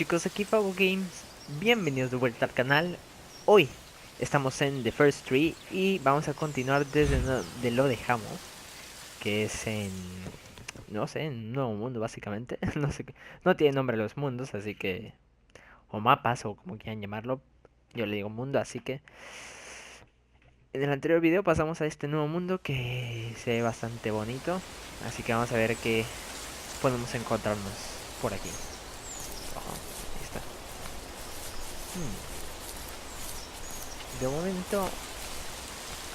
chicos, aquí Fabo Games, bienvenidos de vuelta al canal. Hoy estamos en The First Tree y vamos a continuar desde donde lo dejamos, que es en, no sé, en un nuevo mundo básicamente. No sé, no tiene nombre los mundos, así que, o mapas o como quieran llamarlo, yo le digo mundo, así que en el anterior video pasamos a este nuevo mundo que se ve bastante bonito, así que vamos a ver qué podemos encontrarnos por aquí. Ojo, ahí está. De momento,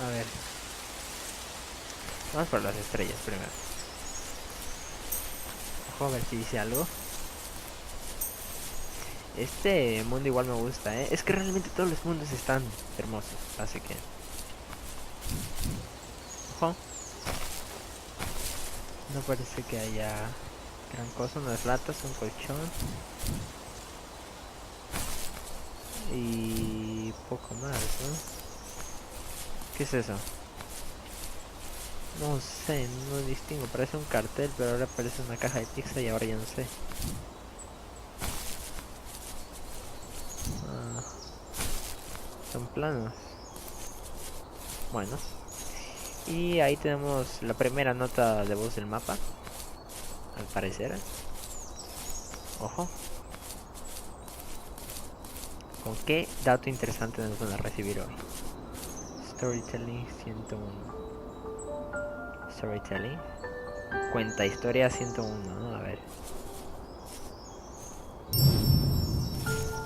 a ver, vamos por las estrellas primero. Ojo, a ver si dice algo. Este mundo igual me gusta, ¿eh? Es que realmente todos los mundos están hermosos, así que... Ojo. No parece que haya gran cosa, unas latas, un colchón. Y poco más, ¿no? ¿Qué es eso? No sé, no distingo, parece un cartel, pero ahora parece una caja de pizza y ahora ya no sé. Ah, son planos. Bueno. Y ahí tenemos la primera nota de voz del mapa, al parecer. Ojo. ¿Con qué dato interesante nos van a recibir hoy? Storytelling 101. Storytelling. Cuenta historia 101, ¿no? A ver.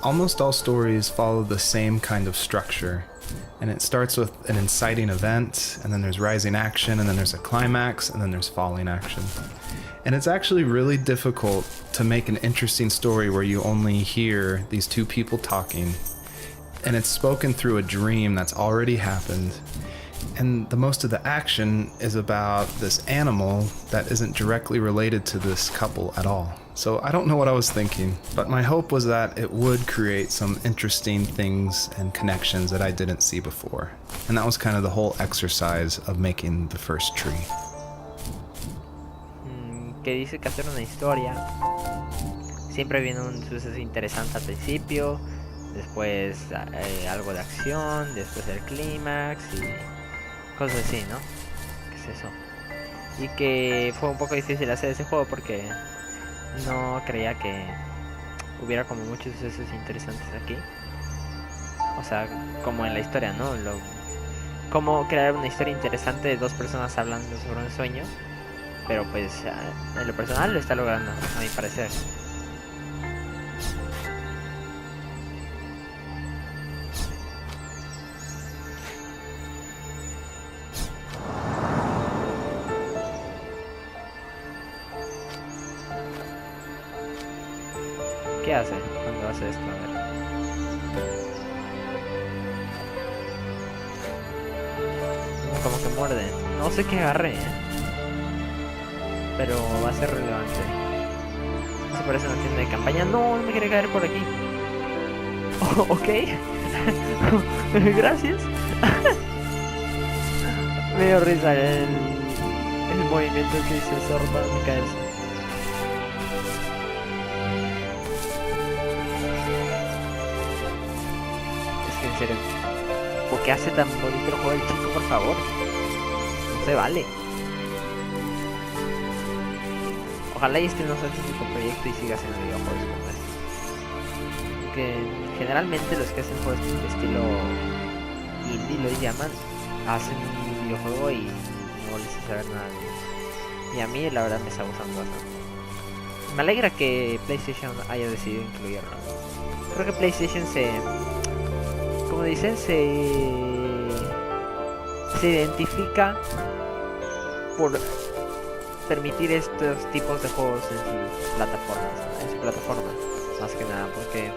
Almost all stories follow the same kind of structure, and it starts with an inciting event, and then there's rising action, and then there's a climax, and then there's falling action. And it's actually really difficult to make an interesting story where you only hear these two people talking, and it's spoken through a dream that's already happened, and the most of the action is about this animal that isn't directly related to this couple at all. So I don't know what I was thinking, but my hope was that it would create some interesting things and connections that I didn't see before. And that was kind of the whole exercise of making the first tree. Que dice que hacer una historia siempre viene un suceso interesante al principio, después algo de acción, después el clímax y cosas así, ¿no? ¿Qué es eso? Y que fue un poco difícil hacer ese juego porque no creía que hubiera como muchos sucesos interesantes aquí. O sea, como en la historia, ¿no? Cómo crear una historia interesante de dos personas hablando sobre un sueño. Pero pues en lo personal lo está logrando, a mi parecer. ¿Qué hace cuando hace esto? A ver. Como que muerde. No sé qué agarre, pero va a ser relevante. Se parece a una tienda de campaña. No, no me quiere caer por aquí. Oh, ok. Gracias. Me dio risa el movimiento que hizo sorda de caerse. Es que en serio, ¿por qué hace tan bonito el juego el chico, por favor? No se vale. Ojalá y este no sea el único proyecto y siga haciendo videojuegos como este. Porque generalmente los que hacen juegos de estilo indie lo llaman, hacen un videojuego y no les hace saber nada de ellos. Y a mí la verdad me está gustando bastante. Me alegra que PlayStation haya decidido incluirlo. Creo que PlayStation como dicen, se identifica por permitir estos tipos de juegos en su plataforma, más que nada, porque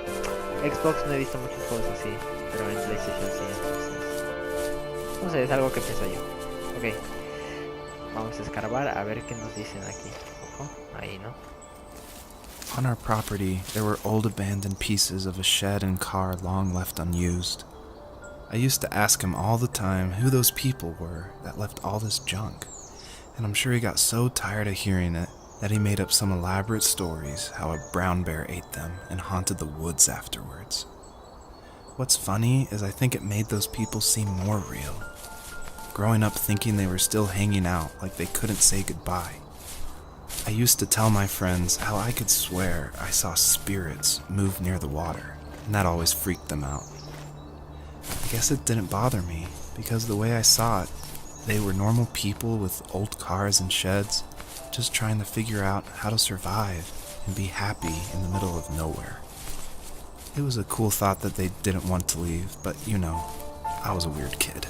Xbox no he visto muchos juegos así, pero en PlayStation sí, entonces no sé, es algo que pienso yo. Ok, vamos a escarbar a ver qué nos dicen aquí. Ojo, ahí, ¿no? On our property, there were old abandoned pieces of a shed and car long left unused. I used to ask him all the time who those people were that left all this junk. And I'm sure he got so tired of hearing it that he made up some elaborate stories how a brown bear ate them and haunted the woods afterwards. What's funny is I think it made those people seem more real. Growing up thinking they were still hanging out like they couldn't say goodbye. I used to tell my friends how I could swear I saw spirits move near the water, and that always freaked them out. I guess it didn't bother me, because the way I saw it, they were normal people with old cars and sheds, just trying to figure out how to survive and be happy in the middle of nowhere. It was a cool thought that they didn't want to leave, but I was a weird kid.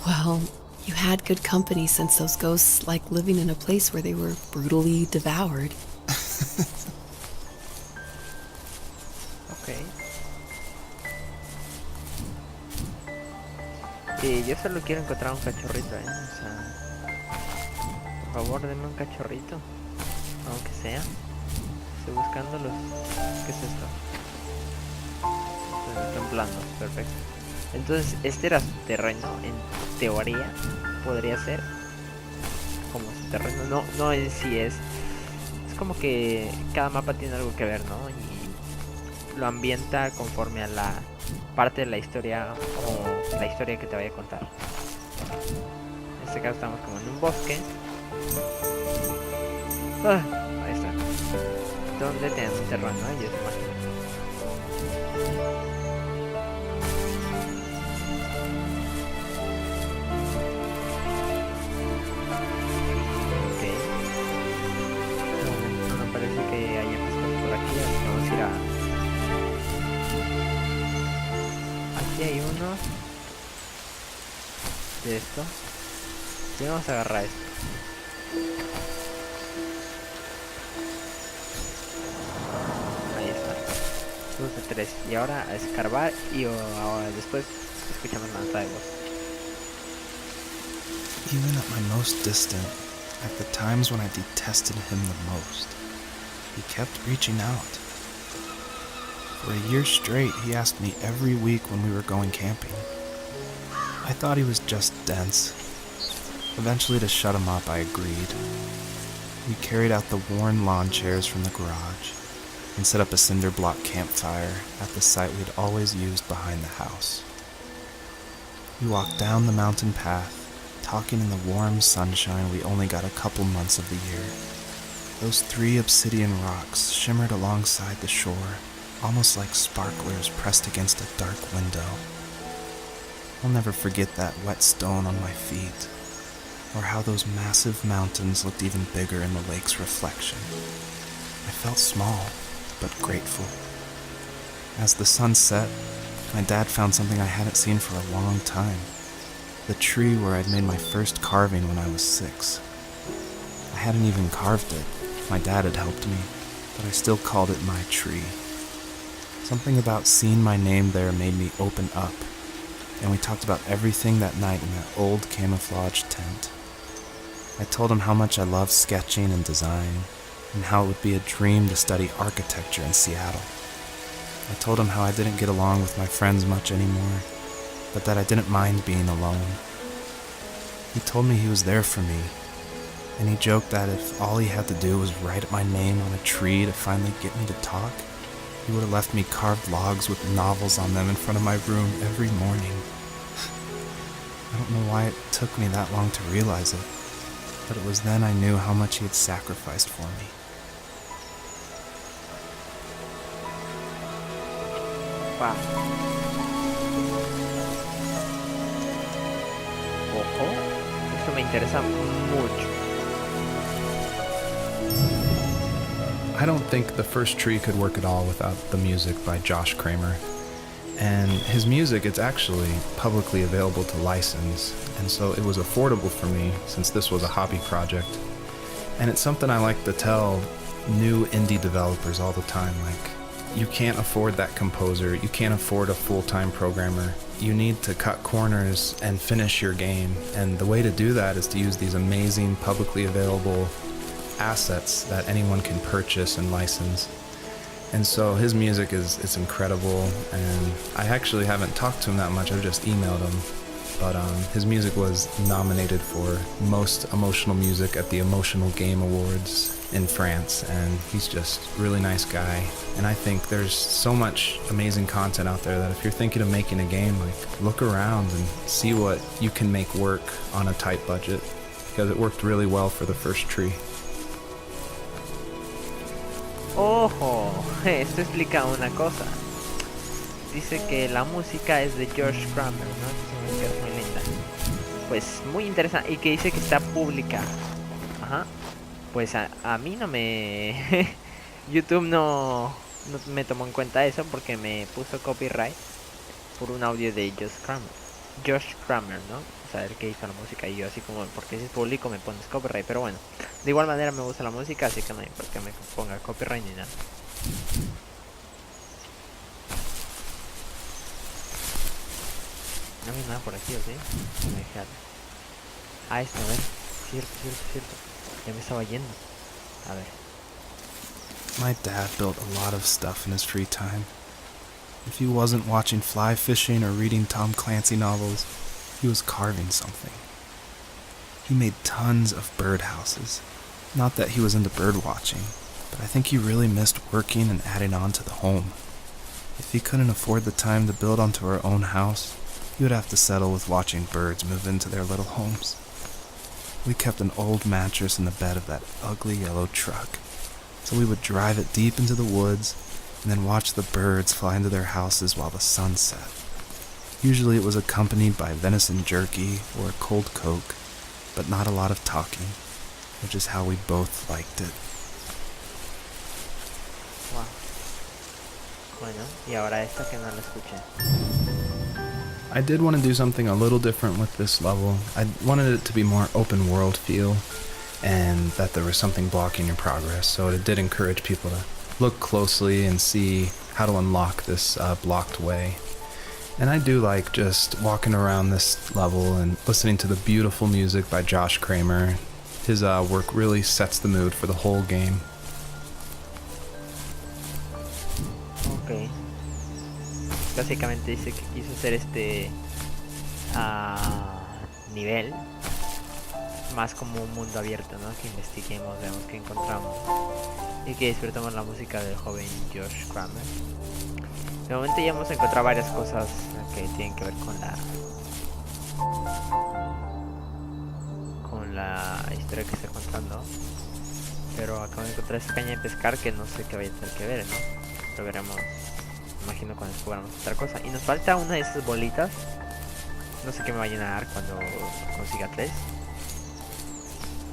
Well, you had good company since those ghosts like living in a place where they were brutally devoured. Ok. Y yo solo quiero encontrar un cachorrito, O sea, por favor, denme un cachorrito. Aunque sea. Estoy buscando los... ¿Qué es esto? Están blandos, perfecto. Entonces, este era su terreno, en teoría, podría ser como su terreno. No en sí es como que cada mapa tiene algo que ver, ¿no? Y lo ambienta conforme a la parte de la historia o la historia que te vaya a contar. En este caso estamos como en un bosque. Ahí está. Donde tenemos un terreno, yo te imagino. Aquí hay uno de esto. Y vamos a agarrar esto. Ahí está. 2 de 3. Y ahora a escarbar y ahora después escuchamos la nota de voz. Even at my most distant, at the times when I detested him the most, he kept reaching out. For a year straight, he asked me every week when we were going camping. I thought he was just dense. Eventually, to shut him up, I agreed. We carried out the worn lawn chairs from the garage and set up a cinder block campfire at the site we'd always used behind the house. We walked down the mountain path, talking in the warm sunshine we only got a couple months of the year. Those 3 obsidian rocks shimmered alongside the shore, almost like sparklers pressed against a dark window. I'll never forget that wet stone on my feet, or how those massive mountains looked even bigger in the lake's reflection. I felt small, but grateful. As the sun set, my dad found something I hadn't seen for a long time. The tree where I'd made my first carving when I was 6. I hadn't even carved it. My dad had helped me, but I still called it my tree. Something about seeing my name there made me open up, and we talked about everything that night in that old camouflage tent. I told him how much I loved sketching and design, and how it would be a dream to study architecture in Seattle. I told him how I didn't get along with my friends much anymore, but that I didn't mind being alone. He told me he was there for me, and he joked that if all he had to do was write my name on a tree to finally get me to talk, he would have left me carved logs with novels on them in front of my room every morning. I don't know why it took me that long to realize it, but it was then I knew how much he had sacrificed for me. Wow. Ojo, esto me interesa mucho. I don't think the first tree could work at all without the music by Josh Kramer. And his music, it's actually publicly available to license, and so it was affordable for me since this was a hobby project. And it's something I like to tell new indie developers all the time, like, you can't afford that composer, you can't afford a full-time programmer. You need to cut corners and finish your game, and the way to do that is to use these amazing publicly available assets that anyone can purchase and license. And so his music is incredible, and I actually haven't talked to him that much. I've just emailed him, but his music was nominated for Most Emotional Music at the Emotional Game Awards in France, and he's just a really nice guy. And I think there's so much amazing content out there that if you're thinking of making a game, like, look around and see what you can make work on a tight budget, because it worked really well for the first tree. Ojo, esto explica una cosa. Dice que la música es de George Kramer, ¿no? Esa música es muy linda. Pues muy interesante. Y que dice que está publicada. Ajá. Pues a mí no me... YouTube no me tomó en cuenta eso porque me puso copyright por un audio de Josh Kramer, ¿no? O sea, el que hizo la música, y yo así como, porque si es público me pones copyright, pero bueno, de igual manera me gusta la música, así que no hay por qué me ponga copyright ni nada. No hay nada por aquí, ¿o sí? No me dejaron. Ah, esto, a ver, cierto, ya me estaba yendo. A ver. My dad built a lot of stuff in his free time. If he wasn't watching fly fishing or reading Tom Clancy novels, he was carving something. He made tons of birdhouses. Not that he was into bird watching, but I think he really missed working and adding on to the home. If he couldn't afford the time to build onto our own house, he would have to settle with watching birds move into their little homes. We kept an old mattress in the bed of that ugly yellow truck, so we would drive it deep into the woods and then watch the birds fly into their houses while the sun set. Usually it was accompanied by venison jerky or a cold Coke, but not a lot of talking, which is how we both liked it. Wow. Bueno, y ahora esta que no la escuché. I did want to do something a little different with this level. I wanted it to be more open world feel, and that there was something blocking your progress, so it did encourage people to look closely and see how to unlock this blocked way. And I do like just walking around this level and listening to the beautiful music by Josh Kramer. His work really sets the mood for the whole game. Ok. Básicamente dice que quiso hacer este nivel más como un mundo abierto, ¿no? Que investiguemos, veamos qué encontramos y que disfrutemos la música del joven Josh Kramer. De momento ya hemos encontrado varias cosas que tienen que ver con la historia que está contando, pero acabo de encontrar esa caña de pescar que no sé qué vaya a tener que ver, ¿no? Lo veremos, imagino, cuando descubramos otra cosa. Y nos falta una de esas bolitas, no sé qué me vayan a dar cuando consiga 3.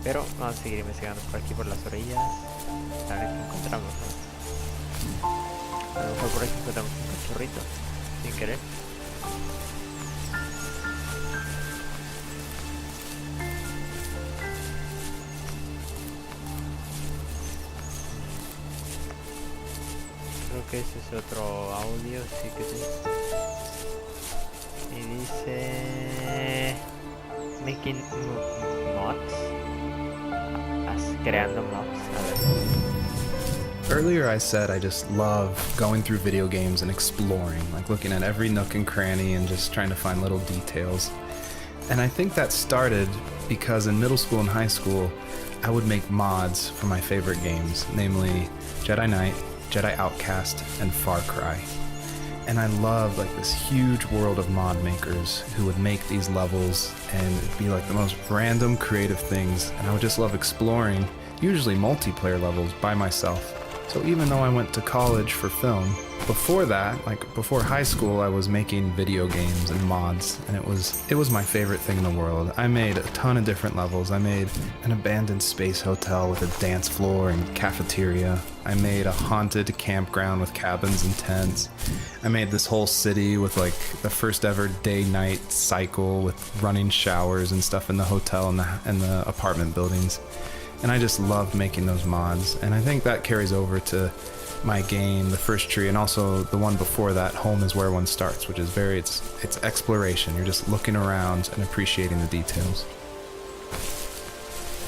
Pero vamos a seguir investigando por aquí, por las orillas, a ver qué encontramos, ¿no? A lo mejor por aquí encontramos un cachorrito, sin querer. Creo que ese es otro audio, sí que sí. Y dice... Making mods. Creando mods, a ver. Earlier I said I just love going through video games and exploring, like looking at every nook and cranny and just trying to find little details. And I think that started because in middle school and high school, I would make mods for my favorite games, namely Jedi Knight, Jedi Outcast, and Far Cry. And I loved like this huge world of mod makers who would make these levels, and it'd be like the most random creative things, and I would just love exploring, usually multiplayer levels by myself. So even though I went to college for film, before that, like before high school, I was making video games and mods, and it was my favorite thing in the world. I made a ton of different levels. I made an abandoned space hotel with a dance floor and cafeteria. I made a haunted campground with cabins and tents. I made this whole city with like the first ever day-night cycle with running showers and stuff in the hotel and the apartment buildings. And I just loved making those mods, and I think that carries over to my game, the first tree, and also the one before that, Home is Where One Starts, which is it's exploration. You're just looking around and appreciating the details.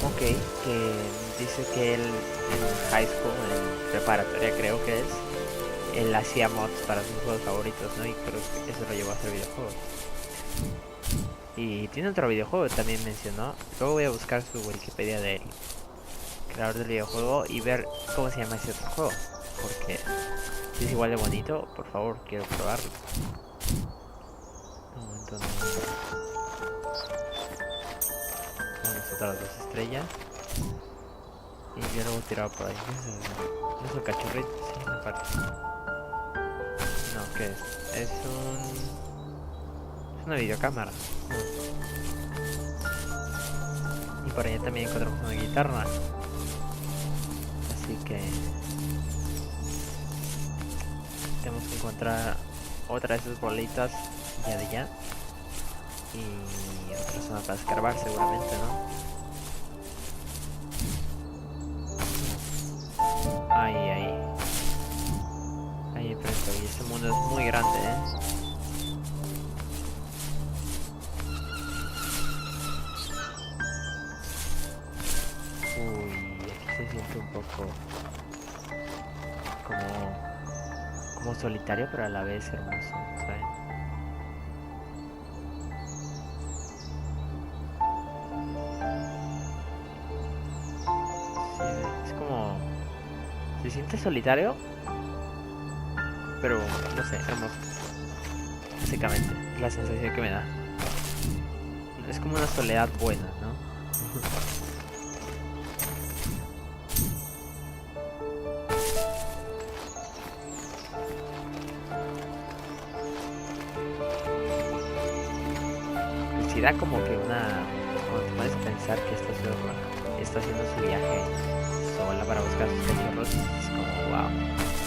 Ok, que dice que él en high school, en preparatoria creo que es, él hacía mods para sus juegos favoritos, ¿no? Y creo que eso lo llevó a hacer videojuegos. Y tiene otro videojuego, también mencionó. Luego voy a buscar su Wikipedia del creador del videojuego y ver cómo se llama ese otro juego. Porque si es igual de bonito, por favor, quiero probarlo. Un momento, no. Tenemos otras 2 estrellas. Y yo luego tirado por ahí. No es un cachorrito, sí, me parece. No, ¿qué es? Es una videocámara. Y por allá también encontramos una guitarra. Así que tenemos que encontrar otra de esas bolitas ya de ya. Y otra zona para escarbar seguramente, ¿no? Ahí enfrente. Y este mundo es muy grande, ¿eh? Uy, aquí se siente un poco como solitario, pero a la vez hermoso, ¿saben? Sí, es como... se siente solitario, pero no sé, hermoso. Básicamente, es la sensación que me da. Es como una soledad buena, ¿no? Sí da como que una... cuando te pones a pensar que está haciendo su viaje sola para buscar sus cachorros, es como wow,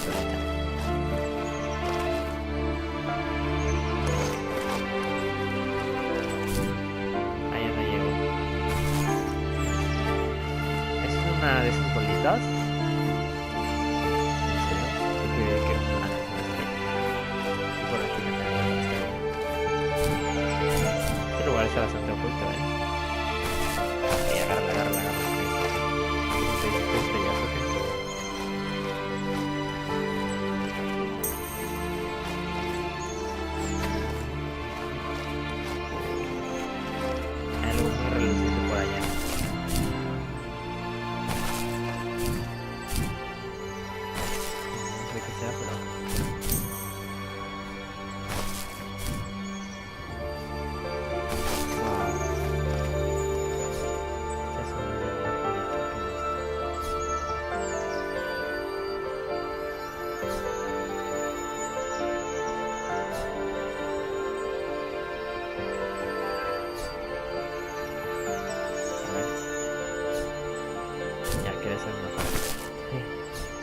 solita. Ahí no llego. ¿Es una de esas bolitas? ¿En serio? Yo creía que era una de esas. Y por aquí me quedé. Este lugar está bastante oculto, ¿eh? Y agárrala. Algo muy reluciente por allá. No sé qué sea, pero... ya quiere ser una pared.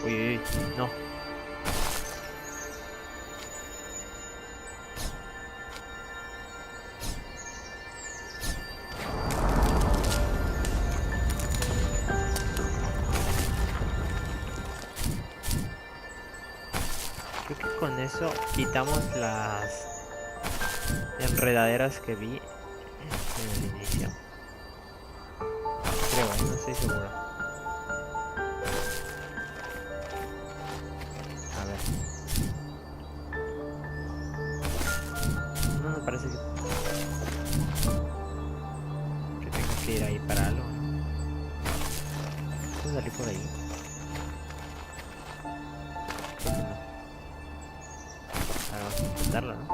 Uy, no. Creo que con eso quitamos las enredaderas que vi en el inicio. Creo, no estoy seguro. A ver. No, me parece que tengo que ir ahí para algo, ¿no? ¿Puedo salir por ahí? Creo que no. Ahora vamos a intentarlo, ¿no?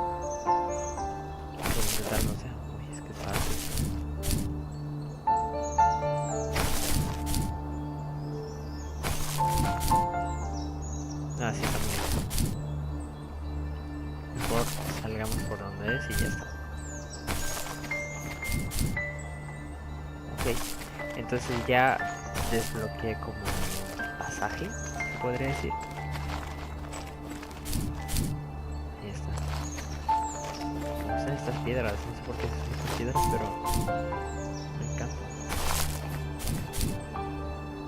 Vamos a intentarlo, o sea. Uy, es que es fácil. Ah, sí, también. Mejor salgamos por donde es y ya está. Ok, entonces ya desbloqueé como un pasaje, se podría decir. Ahí está. Me gustan estas piedras, no sé por qué son estas piedras, pero me encantan.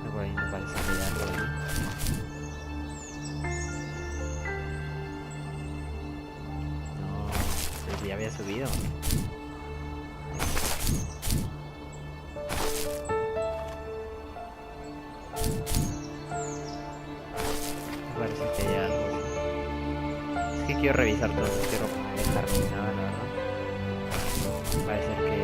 Por ahí me parece que hay algo ahí. Ya había subido. Me parece que hay algo. Es que quiero revisar todo, no quiero dejar ni nada, la verdad. Parece que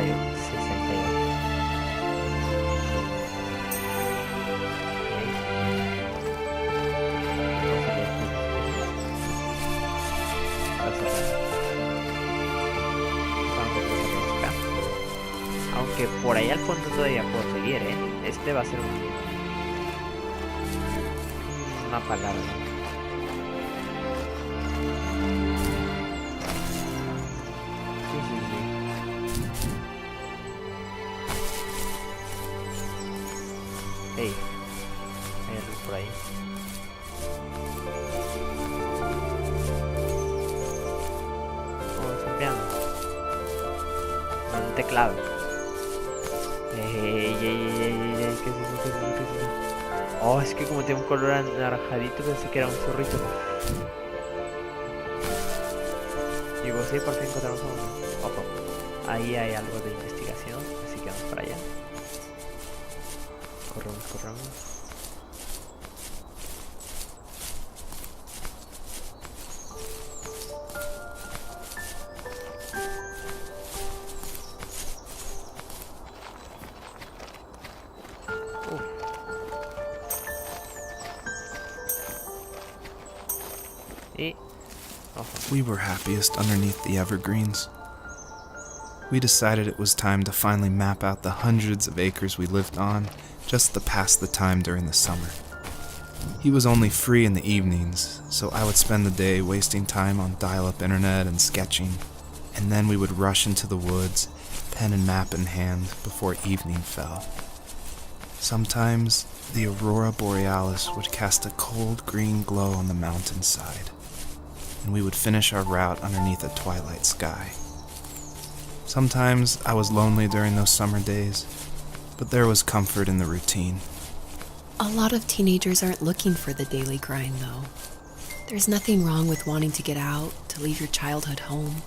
68. Aunque por ahí al fondo todavía puedo seguir, ¿eh? Este va a ser un mapa largo. Sí, sí, sí. Hey, hay algo por ahí. Oh, es un piano. No, un teclado. Ey, ¿qué es eso? ¿Qué es eso? ¿Qué es eso? Oh, es que como tiene un color anaranjadito pensé que era un zorrito. Digo, sí, por fin encontramos a uno. Ojo, ahí hay algo de investigación, así que vamos para allá. Corremos, corremos. Y ojo. We were happiest underneath the evergreens. We decided it was time to finally map out the hundreds of acres we lived on just to pass the time during the summer. He was only free in the evenings, so I would spend the day wasting time on dial-up internet and sketching, and then we would rush into the woods, pen and map in hand, before evening fell. Sometimes, the aurora borealis would cast a cold green glow on the mountainside, and we would finish our route underneath a twilight sky. Sometimes I was lonely during those summer days, but there was comfort in the routine. A lot of teenagers aren't looking for the daily grind, though. There's nothing wrong with wanting to get out, to leave your childhood home.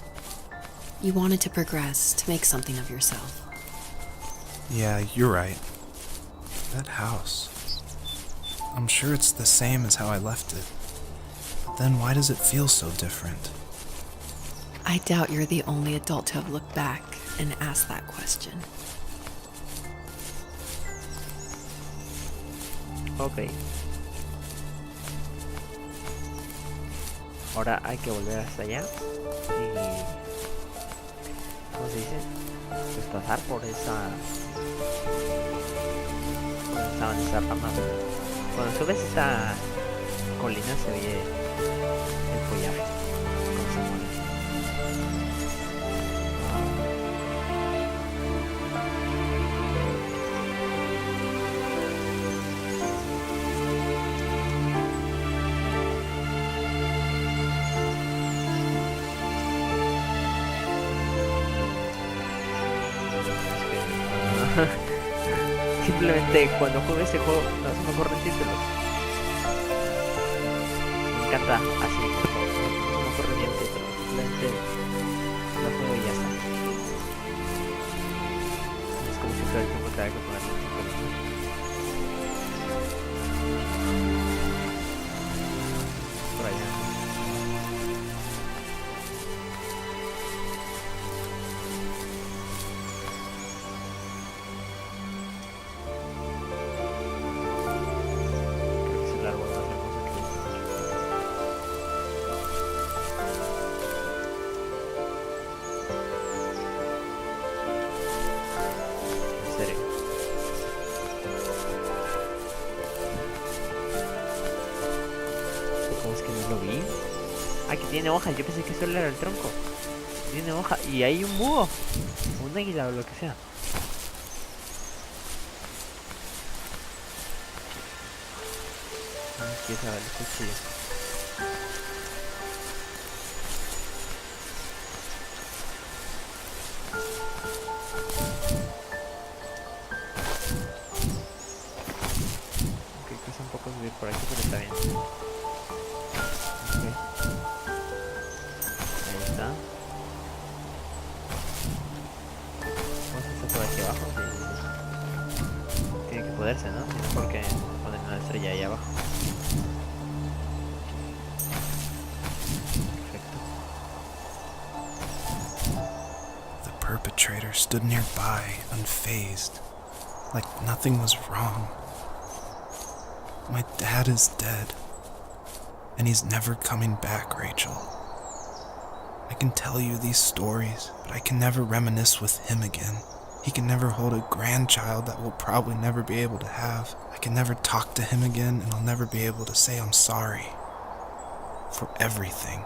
You wanted to progress, to make something of yourself. Yeah, you're right. That house. I'm sure it's the same as how I left it. But then why does it feel so different? I doubt you're the only adult to have looked back and asked that question. Ok. Ahora hay que volver hasta allá y, ¿cómo se dice? Pues pasar por esa rama. Cuando subes esta colina se ve el follaje cómo se mueve. Simplemente cuando juego este juego no se me ocurren títulos. Me encanta así, no se me ocurre bien títulos. Simplemente lo juego y ya está. Es como si todo el tiempo tenga que ponerlo en títulos, ¿no? Por allá. Aquí tiene hojas, yo pensé que solo era el tronco. Tiene hoja y hay un búho, un águila o lo que sea. Aquí está el cuchillo. Ok, cuesta un poco subir por aquí, pero está bien. Okay. Ahí está. Vamos a estar por aquí abajo. Sí. Tiene que poderse, ¿no? Si no, porque ponen una estrella ahí abajo. Perfecto. The perpetrator stood nearby, unfazed, like nothing was wrong. My dad is dead, and he's never coming back, Rachel. I can tell you these stories, but I can never reminisce with him again. He can never hold a grandchild that we'll probably never be able to have. I can never talk to him again, and I'll never be able to say I'm sorry for everything.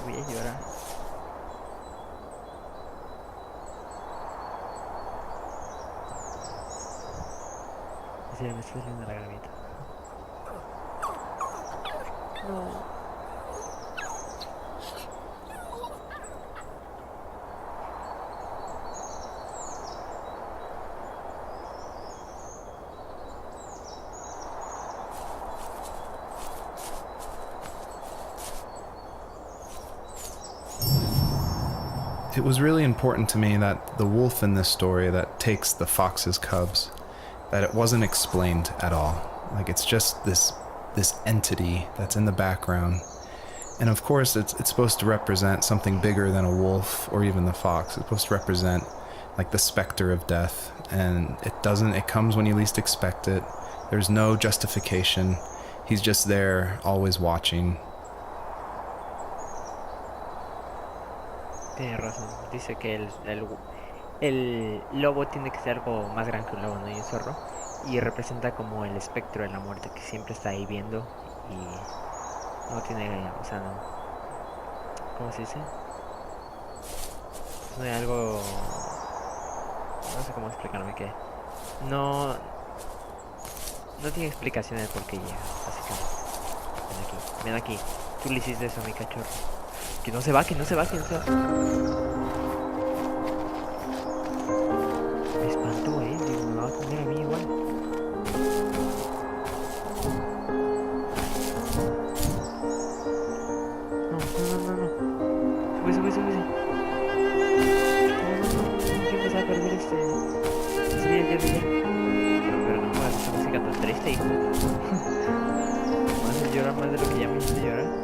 Voy a llorar. Sí, me está saliendo la gravita. No. It was really important to me that the wolf in this story that takes the fox's cubs, that it wasn't explained at all. Like, it's just this entity that's in the background. And of course, it's supposed to represent something bigger than a wolf or even the fox. It's supposed to represent like the specter of death. And it comes when you least expect it. There's no justification. He's just there, always watching. Tiene razón. Dice que el lobo tiene que ser algo más grande que un lobo, ¿no? Y un zorro. Y representa como el espectro de la muerte que siempre está ahí viendo. Y no tiene, o sea, no. ¿Cómo se dice? No hay algo. No sé cómo explicarme que. No. No tiene explicación de por qué llega, básicamente. Ven aquí. Tú le hiciste eso a mi cachorro. Que no se va, que no se va, que no se va. Me espantó, digo, me va a comer a mí igual. No. Sube. No. Tengo que empezar a perder este video ya. Pero no puedo esa música tan triste, hijo. Me hace llorar más de lo que ya me hice llorar.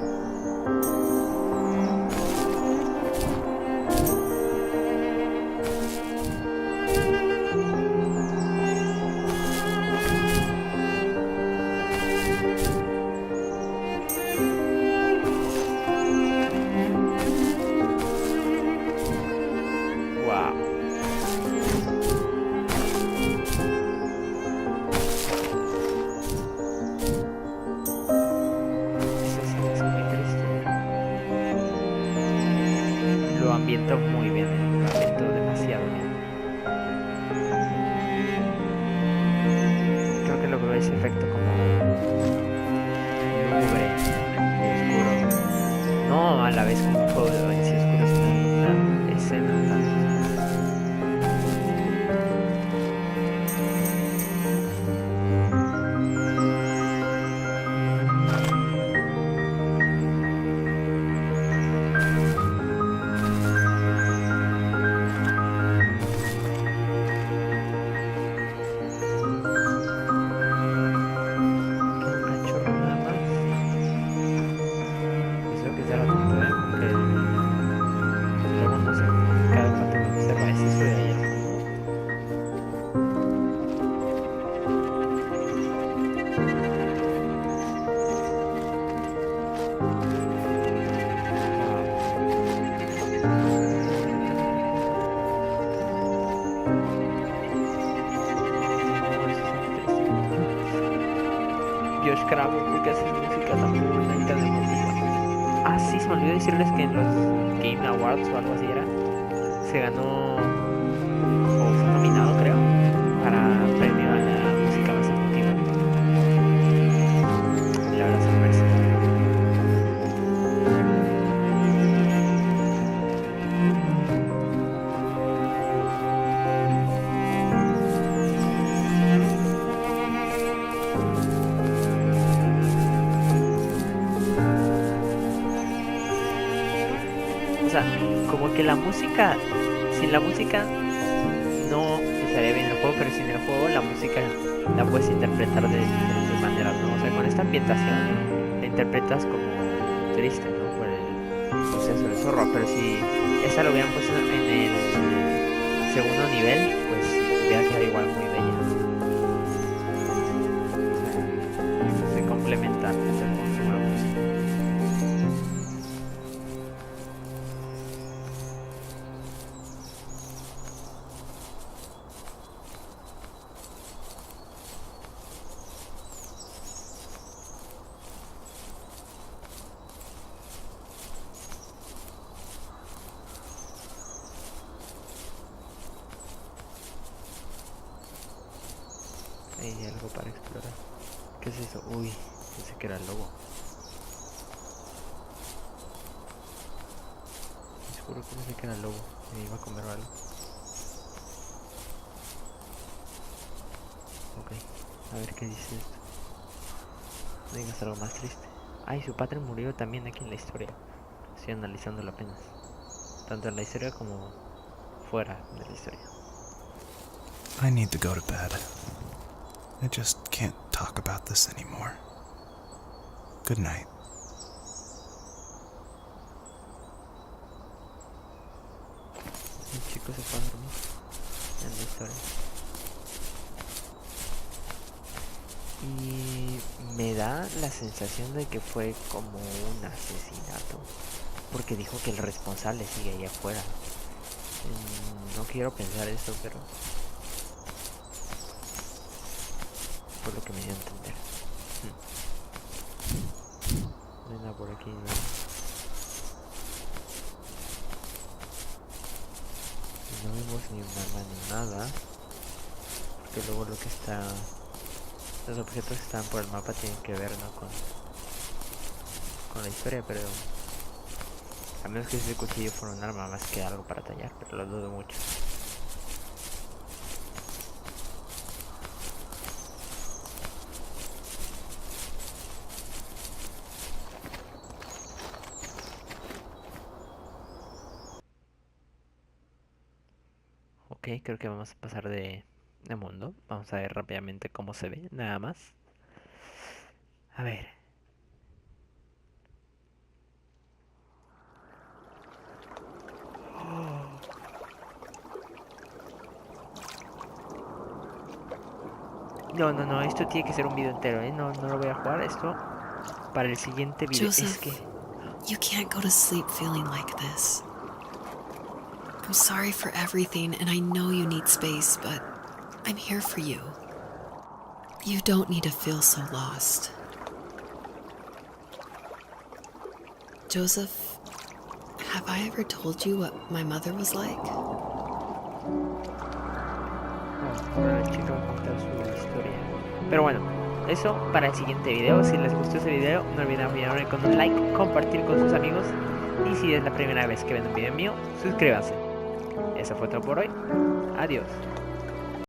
Ambientó muy bien, lo ambientó demasiado bien. Creo que logró ese efecto como lúgubre, oscuro. No a la vez como un juego de sí oscuro, sino una escena tan. Porque hace música tan buena y tan emotiva. Ah, sí, se me olvidó decirles que en los Game Awards o algo así era, se ganó o fue nominado, creo, para premio a la música más emotiva. La verdad se lo merece. Como que la música, sin la música no estaría pero sin el juego la música la puedes interpretar de diferentes maneras, ¿no? O sea, con esta ambientación la interpretas como triste, ¿no? Por el suceso del zorro, pero si esta lo hubieran puesto en el segundo nivel, pues hubiera quedado igual muy bella. O sea, se complementa según la música. Hay algo para explorar. ¿Qué es eso? Uy, pensé que era el lobo. Te juro que pensé que era el lobo. Me iba a comer algo. Ok, a ver qué dice esto. No digas algo más triste. Ay, su padre murió también aquí en la historia. Estoy analizándolo apenas. Tanto en la historia como fuera de la historia. I need to go to bed. I just can't talk about this anymore. Good night. El chico se fue a dormir en la historia. Y me da la sensación de que fue como un asesinato. Porque dijo que el responsable sigue ahí afuera. No quiero pensar eso, pero por lo que me dio a entender. No hay nada por aquí, ¿no? No vemos ni un arma ni nada. Porque luego lo que está... Los objetos que están por el mapa tienen que ver, ¿no? Con la historia, pero... A menos que ese cuchillo fuera un arma más que algo para tallar, pero lo dudo mucho. Ok, creo que vamos a pasar de mundo. Vamos a ver rápidamente cómo se ve, nada más. A ver. No, esto tiene que ser un video entero, ¿eh? No lo voy a jugar, esto para el siguiente video. Joseph, Es que... you can't go to sleep feeling like this. I'm sorry for everything, and I know you need space, but I'm here for you. You don't need to feel so lost. Joseph, have I ever told you what my mother was like? Ahora la chica va a contar su historia. Pero bueno, eso para el siguiente video. Si les gustó ese video, no olviden apoyarme con un like, compartir con sus amigos. Y si es la primera vez que ven un video mío, suscríbanse. Eso fue todo por hoy. Adiós.